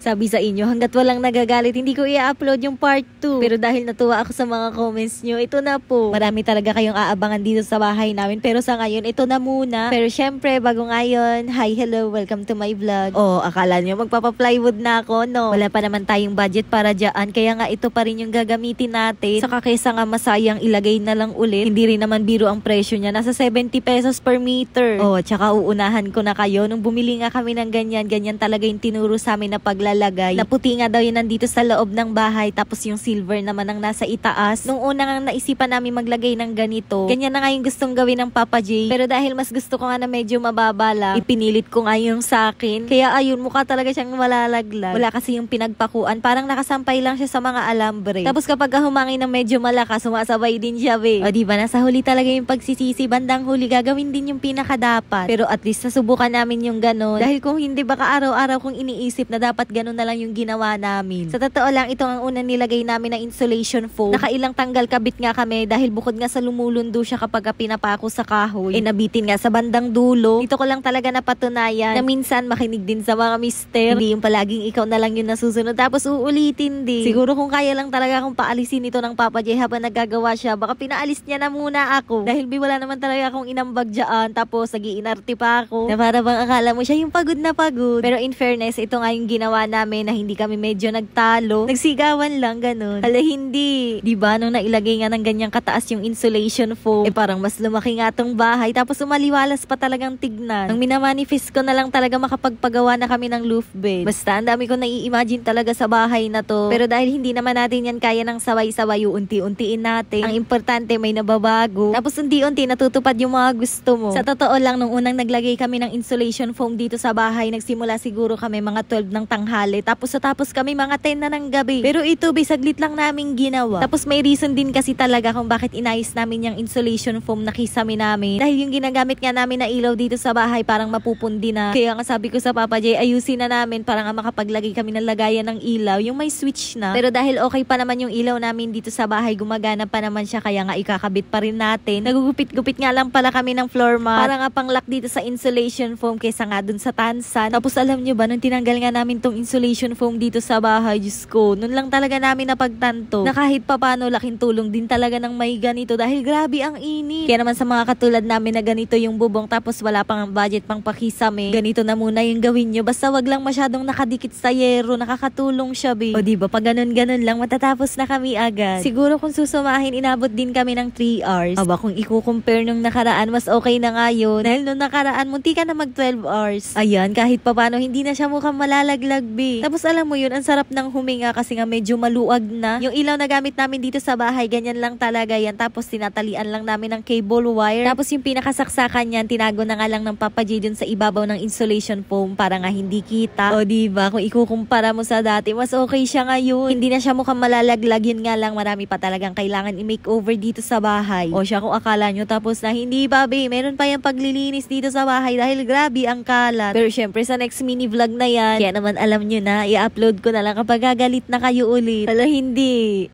Sabi sa inyo, hanggat walang nagagalit, hindi ko i-upload yung part 2. Pero dahil natuwa ako sa mga comments nyo, ito na po. Marami talaga kayong aabangan dito sa bahay namin. Pero sa ngayon, ito na muna. Pero syempre, bago ngayon, hi, hello, welcome to my vlog. Oh, akala nyo magpapa-plywood na ako, no? Wala pa naman tayong budget para dyan. Kaya nga ito pa rin yung gagamitin natin. Saka kaysa nga masayang ilagay na lang ulit, hindi rin naman biro ang presyo niya. Nasa 70 pesos per meter. Oh, tsaka uunahan ko na kayo. Nung bumili nga kami ng ganyan talaga yung tinuro sa amin na paglalagay. Naputi nga daw yun nandito sa loob ng bahay. Tapos yung silver naman ang nasa itaas. Nung una nga naisipan namin maglagay ng ganito, ganyan na nga yung gustong gawin ng Papa J. Pero dahil mas gusto ko nga na medyo mababa lang, ipinilit ko nga yung sa akin. Kaya ayun, mukha talaga siyang malalaglag. Wala kasi yung pinagpakuan. Parang nakasampay lang siya sa mga alambre. Tapos kapag humangin ng medyo malakas, sumasabay din siya, be. O diba, nasa huli talaga yung pagsisisi. Bandang huli, gagawin din yung pinakadapat. Pero at least nasubukan namin yung ganon. Dahil kung hindi, baka araw-araw kong iniisip na dapat ganon na lang yung ginawa namin. Sa totoo lang, ito ang unang nilagay namin na insulation foam. Nakailang tanggal kabit nga kami dahil bukod nga sa lumulundo siya kapag pinapako sa kahoy, nabitin nga sa bandang dulo. Dito ko lang talaga napatunayan na minsan makinig din sa mga mister. Hindi yung palaging ikaw na lang yung nasusunod tapos uulitin din. Siguro kung kaya lang talaga akong paalisin ito ng Papa J habang nagagawa siya, baka pinaalis niya na muna ako. Dahil wala naman talaga akong inambag dyan. Tapos nag-iinarte pa ako. Na para bang akala mo siya yung pagod na pagod. Pero in fairness, ito nga yung ginawa namin na hindi kami medyo nagtalo. Nagsigawan lang, ganun. Hala, hindi. Diba, nung nailagay nga ng ganyang kataas yung insulation foam, parang mas lumaki nga tong bahay. Tapos umaliwalas pa talagang tignan. Nung minamanifest ko na lang talaga makapagpagawa na kami ng roof bed. Basta, ang dami ko nai-imagine talaga sa bahay na to. Pero dahil hindi naman natin yan kaya ng saway-saway, unti-untiin natin. Ang importante, may nababago. Tapos unti-unti natutupad yung mga gusto mo. Sa totoo lang, nung unang naglagay kami ng insulation foam dito sa bahay, nagsimula siguro kami mga 12 ng tanghali. Tapos kami mga 10 na ng gabi. Pero ito, saglit lang namin ginawa. Tapos may reason din kasi talaga kung bakit inayos namin yung insulation foam na kisame namin. Dahil yung ginagamit nga namin na ilaw dito sa bahay parang mapupundi na. Kaya nga sabi ko sa Papa J, ayusin na namin para nga makapaglagay kami ng lagayan ng ilaw, yung may switch na. Pero dahil okay pa naman yung ilaw namin dito sa bahay, gumagana pa naman siya, kaya nga ikakabit pa rin natin. Nagugupit-gupit nga lang pala kami ng floor mat para nga pang-lock dito sa insulation foam kaysa nga dun sa tansan. Tapos alam nyo ba, nung tinanggal nga namin tong insulation foam dito sa bahay, Diyos ko, nun lang talaga namin napagtanto na kahit papano laking tulong din talaga ng may ganito dahil grabe ang init. Kaya naman sa mga katulad namin na ganito yung bubong tapos wala pang budget pang pakisame, ganito na muna yung gawin nyo. Basta wag lang masyadong nakadikit sa yero, nakakatulong siya, be. O diba, pag ganun-ganun lang, matatapos na kami agad. Siguro kung susumahin, inabot din kami ng 3 hours. Aba, kung i-compare nung nakaraan, mas okay na nga yun. Dahil nung nakaraan, munti ka na mag 12 hours. Ayan, kahit papano, hindi na siya mukhang malalaglag, be. Tapos alam mo yun, ang sarap ng huminga kasi nga medyo maluwag na. Yung ilaw na gamit namin dito sa bahay, ganyan lang talaga yan. Tapos tinatalian lang namin ng cable wire. Tapos yung pinakasaksakan yan, tinago na nga lang ng Papa J dun sa ibabaw ng insulation foam para nga hindi kita. O diba, kung ikukumpara mo sa dati, mas okay siya ngayon. Hindi na siya mukhang malalaglag. Yun nga lang, marami pa talagang kailangan i-makeover dito sa bahay. O siya, kung akala nyo tapos na, hindi pa, be. Meron pa yung paglilinis dito sa bahay dahil grabe ang kalat. Pero syempre sa next mini vlog na yan, kaya naman alam nyo na, i-upload ko na lang kapag gagalit na kayo ulit. Hala, hindi.